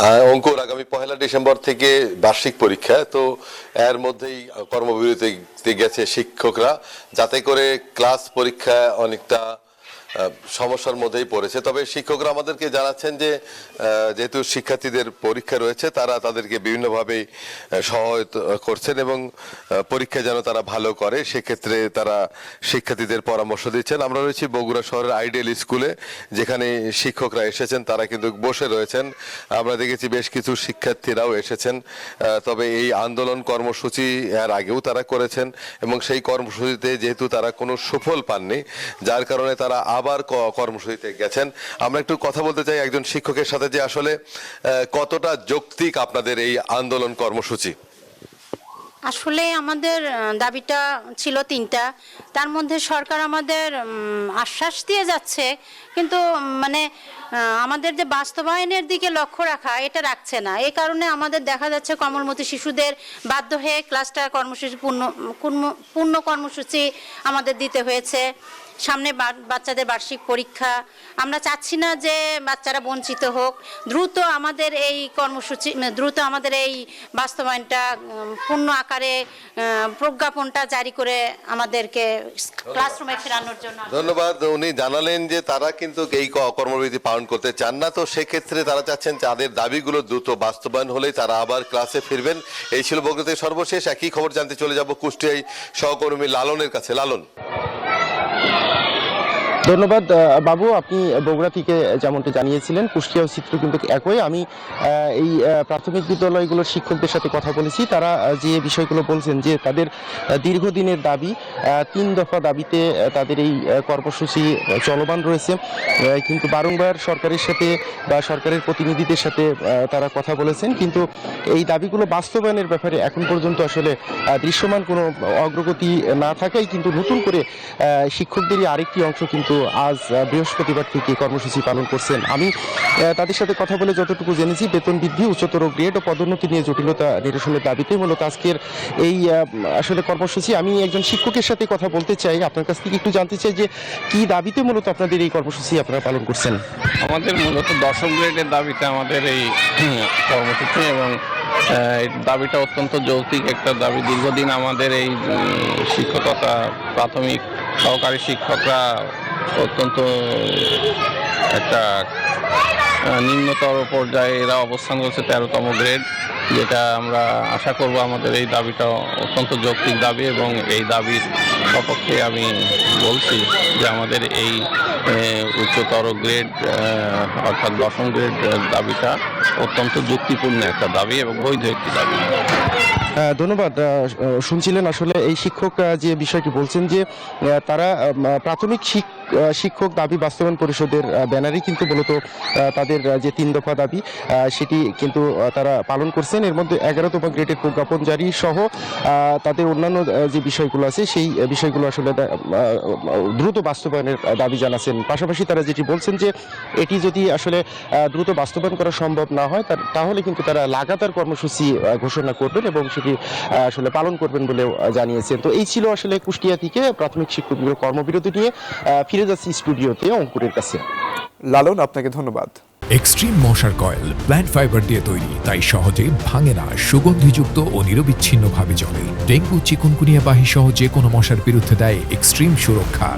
অঙ্কুর, আগামী 1 ডিসেম্বর থেকে বার্ষিক পরীক্ষা, তো এর মধ্যেই কর্মবিরতিতে গেছে শিক্ষকরা, যাতে করে ক্লাস পরীক্ষা অনেকটা সমস্যার মধ্যেই পড়েছে। তবে শিক্ষকরা আমাদেরকে জানাচ্ছেন যে যেহেতু শিক্ষার্থীদের পরীক্ষা রয়েছে, তারা তাদেরকে বিভিন্নভাবে সহায়তা করছেন এবং পরীক্ষা যেন তারা ভালো করে সেক্ষেত্রে তারা শিক্ষার্থীদের পরামর্শ দিচ্ছেন। আমরা রয়েছি বগুড়া শহরের আইডিয়াল স্কুলে, যেখানে শিক্ষকরা এসেছেন, তারা কিন্তু বসে রয়েছেন। আমরা দেখেছি বেশ কিছু শিক্ষার্থীরাও এসেছেন। তবে এই আন্দোলন কর্মসূচি এর আগেও তারা করেছেন এবং সেই কর্মসূচিতে যেহেতু তারা কোনো সুফল পাননি, যার কারণে তারা আবার কর্মসূচিতে গেছেন। আমরা একটু কথা বলতে চাই একজন শিক্ষকের সাথে যে আসলে কতটা যৌক্তিক আপনাদের এই আন্দোলন কর্মসূচি। আসলে আমাদের দাবিটা ছিল 3টা, তার মধ্যে সরকার আমাদের আশ্বাস দিয়ে যাচ্ছে, কিন্তু মানে আমাদের যে বাস্তবায়নের দিকে লক্ষ্য রাখা এটা রাখছে না। এই কারণে আমাদের দেখা যাচ্ছে কোমলমতি শিশুদের বাধ্য হয়ে ক্লাসটা কর্মসূচি পূর্ণ কর্মসূচি আমাদের দিতে হয়েছে। সামনে বাচ্চাদের বার্ষিক পরীক্ষা, আমরা চাচ্ছি না যে বাচ্চারা বঞ্চিত হোক। দ্রুত আমাদের এই কর্মসূচি, দ্রুত আমাদের এই বাস্তবায়নটা পূর্ণ আকারে প্রজ্ঞাপনটা জারি করে আমাদেরকে ক্লাসরুমে ফেরানোর জন্য। ধন্যবাদ। উনি জানালেন যে তারা কিন্তু এই কর্মবিরতি পালন করতে চান না, তো সেক্ষেত্রে তারা চাচ্ছেন তাদের দাবিগুলো দ্রুত বাস্তবায়ন হলেই তারা আবার ক্লাসে ফিরবেন। এই ছিল বগুড়াতে সর্বশেষ। একই খবর জানতে চলে যাব কুষ্টিয়ায় সহকর্মী লালনের কাছে। লালন। ধন্যবাদ বাবু, আপনি বগুড়া থেকে যেমনটা জানিয়েছিলেন কুষ্টিয়ার চিত্র কিন্তু একই। আমি এই প্রাথমিক বিদ্যালয়গুলোর শিক্ষকদের সাথে কথা বলেছি, তারা যে বিষয়গুলো বলছেন যে তাদের দীর্ঘদিনের দাবি, 3 দফা দাবিতে তাদের এই কর্মসূচি চলমান রয়েছে, কিন্তু বারংবার সরকারের সাথে বা সরকারের প্রতিনিধিদের সাথে তারা কথা বলেছেন, কিন্তু এই দাবিগুলো বাস্তবায়নের ব্যাপারে এখন পর্যন্ত আসলে দৃশ্যমান কোনো অগ্রগতি না থাকায় কিন্তু নতুন করে শিক্ষকদেরই আরেকটি অংশ কিন্তু আজ বৃহস্পতিবার থেকে কর্মসূচি পালন করছেন। আমি তাদের সাথে কথা বলে যতটুকু জেনেছি, বেতন বৃদ্ধি, উচ্চতর গ্রেড ও পদোন্নতি নিয়ে জটিলতা নিরসনের দাবিতে মূলত আজকের এই আসলে কর্মসূচি। আমি একজন শিক্ষকের সাথে কথা বলতে চাই, আপনার কাছ থেকে একটু জানতে চাই যে কি দাবিতে মূলত আপনাদের এই কর্মসূচি আপনারা পালন করছেন। আমাদের মূলত 10ম গ্রেডের দাবিতে আমাদের এই কর্মসূচি, এবং এই দাবিটা অত্যন্ত যৌক্তিক একটা দাবি। দীর্ঘদিন আমাদের এই শিক্ষকতা প্রাথমিক সহকারী শিক্ষকরা অত্যন্ত একটা নিম্নতর পর্যায়ে এরা অবস্থান করছে, 13তম গ্রেড, যেটা আমরা আশা করব আমাদের এই দাবিটা অত্যন্ত যৌক্তিক দাবি, এবং এই দাবির সপক্ষে আমি বলছি যে আমাদের এই উচ্চতর গ্রেড অর্থাৎ 10ম গ্রেড দাবিটা অত্যন্ত যুক্তিপূর্ণ একটা দাবি এবং বৈধ একটি দাবি। ধন্যবাদ। শুনছিলেন আসলে এই শিক্ষক যে বিষয়টি বলছেন যে তারা প্রাথমিক শিক্ষক দাবি বাস্তবায়ন পরিষদের ব্যানারে কিন্তু মূলত তাদের যে 3 দফা দাবি সেটি কিন্তু তারা পালন করছেন। এর মধ্যে 11তম গ্রেডের প্রজ্ঞাপন জারি সহ তাদের অন্যান্য যে বিষয়গুলো আছে সেই বিষয়গুলো আসলে দ্রুত বাস্তবায়নের দাবি জানাচ্ছেন। পাশাপাশি তারা যেটি বলছেন যে এটি যদি আসলে দ্রুত বাস্তবায়ন করা সম্ভব না হয় তাহলে কিন্তু তারা লাগাতার কর্মসূচি ঘোষণা করবেন এবং সেটি আসলে পালন করবেন বলেও জানিয়েছেন। তো এই ছিল আসলে কুষ্টিয়া থেকে প্রাথমিক শিক্ষকদের কর্মবিরতি নিয়ে ফিরে যাচ্ছি স্টুডিওতে অঙ্কুরের কাছে। লালন, আপনাকে ধন্যবাদ। এক্সট্রিম মশার কয়েল প্ল্যান্ট ফাইবার দিয়ে তৈরি, তাই সহজে ভাঙে না, সুগন্ধিযুক্ত ও নিরবিচ্ছিন্নভাবে জ্বলে। ডেঙ্গু, চিকুনগুনিয়া বাহি সহ যে কোনো মশার বিরুদ্ধে দেয় এক্সট্রিম সুরক্ষা।